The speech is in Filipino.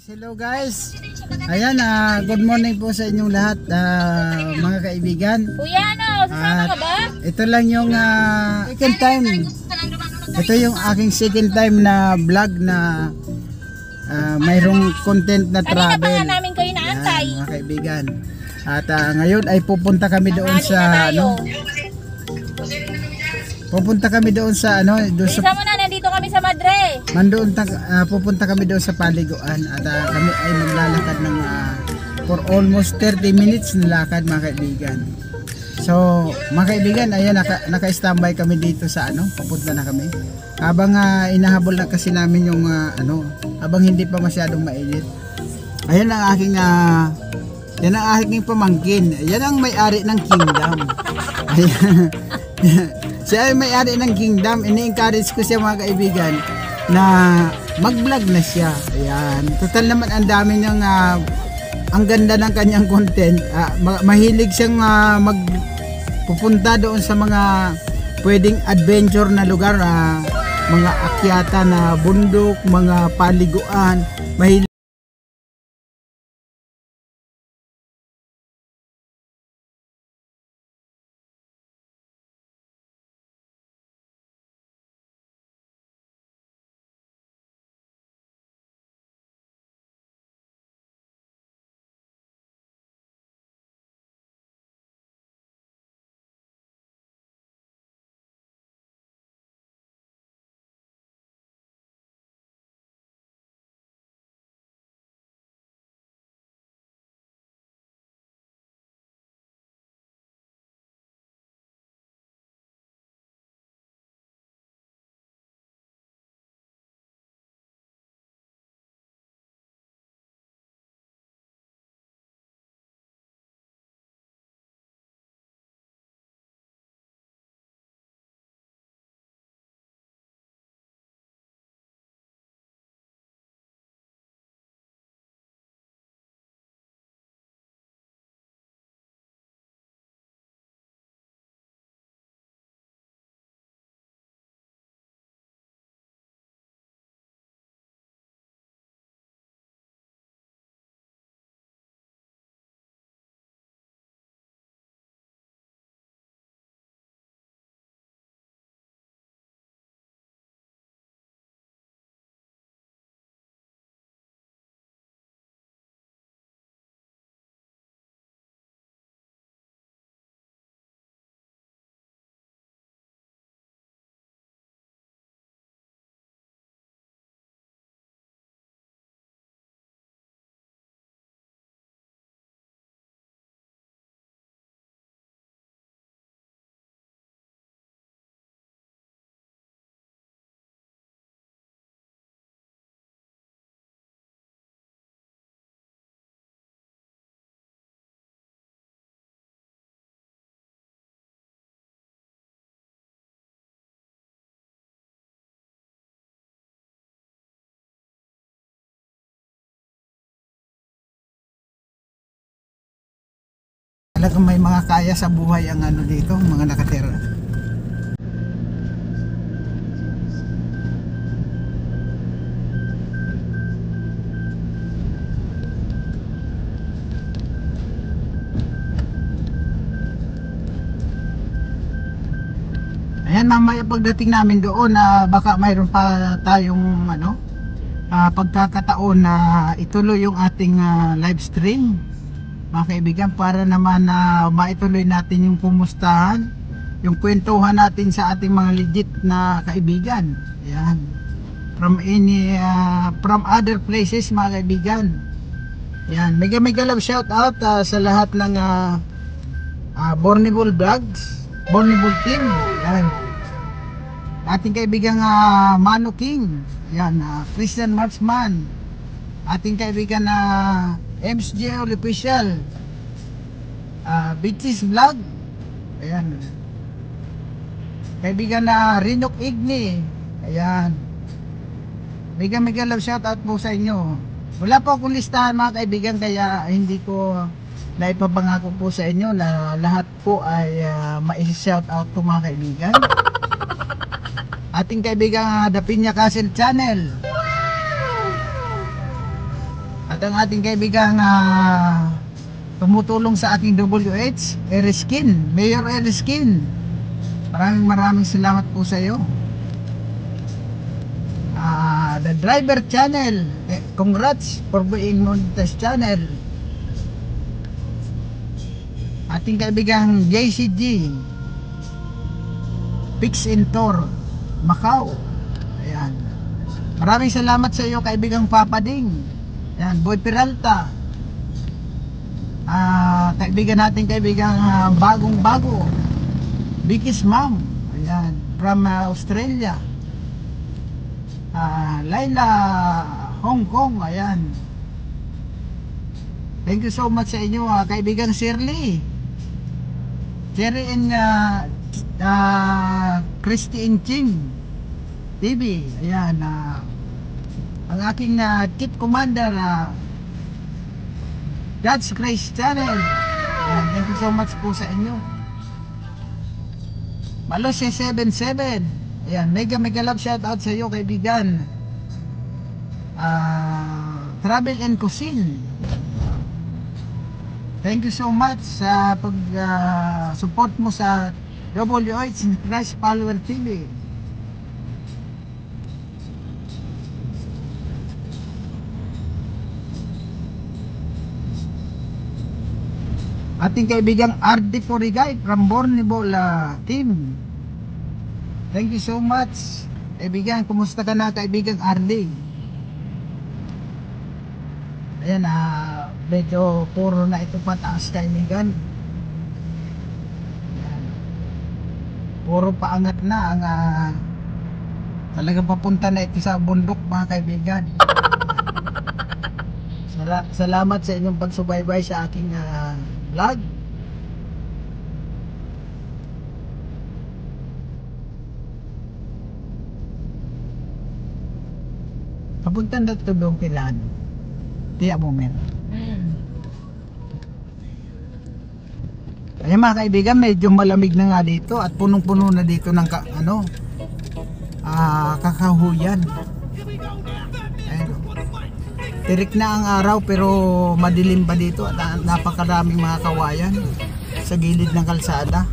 Hello guys. Ayan, good morning po sa inyong lahat, mga kaibigan. Kuya, ano? Sasama ka ba? Ito lang yung second time. Ito yung aking second time na vlog na mayroong content na travel. Kanina pa nga namin kayo naantay. Ayan, mga kaibigan. At ngayon ay pupunta kami doon sa pupunta kami doon sa doon sa Isa mo na, nandito kami sa Madre. pupunta kami doon sa paliguan at kami ay maglalakad ng for almost 30 minutes na lakad, mga kaibigan. So mga kaibigan, ayan, naka-standby kami dito sa papunta na kami. Habang inahabol na kasi namin yung habang hindi pa masyadong mainit. Ayan ang aking yan ang aking pamangkin. Yan ang may-ari ng kingdom. Ayan. Siya ay may-ari ng kingdom. Ini-encourage ko siya, mga kaibigan, na mag-vlog na siya. Ayan. Total naman ang dami niyang ang ganda ng kanyang content. Mahilig siyang pupunta doon sa mga pwedeng adventure na lugar, mga akyata na bundok, mga paliguan. Mahilig talagang may mga kaya sa buhay ang dito, mga nakatira. Ayan, mamaya pagdating namin doon, baka mayroon pa tayong pagkakataon na ituloy yung ating live stream, mga kaibigan, para naman maituloy natin yung kumustahan, yung kwentuhan natin sa ating mga legit na kaibigan. Ayan, from other places, mga kaibigan. Ayan, mega love shout out sa lahat ng Bornable Vlogs, Bornable Team. Ayan, ating kaibigang Mano King. Ayan, Christian Marksman, ating kaibigan na MSG Official, Bitches Vlog. Ayan, kaibigan na Rinok Igni. Ayan, mega love shout out po sa inyo. Wala po akong listahan, mga kaibigan, kaya hindi ko naipapangako po sa inyo na lahat po ay ma-shout out po, mga kaibigan. Ating kaibigan The Piña Castle Channel. ang ating kaibigang tumutulong sa ating WH, Eriskin, Mayor Eriskin. Maraming salamat po sa iyo. The Driver Channel, congrats for being on this channel. Ating kaibigang JCG, Pix Intor, Macau. Ayan. Maraming salamat sa iyo kaibigang Papading. Ayan, Boy Peralta. Kaibigan natin kaibigang bagong-bago, Vicky's Mom. Ayan, from Australia. Laila, Hong Kong. Ayan. Thank you so much sa inyo kaibigan Shirley. Jerry and Christy Inching TV. Ayan, ang aking Kit Commander, God's Grace Channel. Ayan, thank you so much po sa inyo. Malose 77. Ayan, mega love shout out sa iyo kaibigan. Travel and Cuisine. Thank you so much sa pag-support mo sa WH Christ Follower TV. Ating kaibigang RD Porigay from Borneo team. Thank you so much. Kaibigan, kumusta ka na kaibigang RD? Ayan, medyo puro na ito pataas kaibigan. Ayan. Puro paangat na ang talagang papunta na ito sa bundok mga kaibigan. Salamat sa inyong pagsubaybay sa aking vlog. Papunta na ito doon kailan. Tiyak mo men. Ayan mga kaibigan, medyo malamig na nga dito at punong-puno na dito ng kakahuyan. Ayan. Tirik na ang araw pero madilim pa dito at napakaraming mga kawayan sa gilid ng kalsada.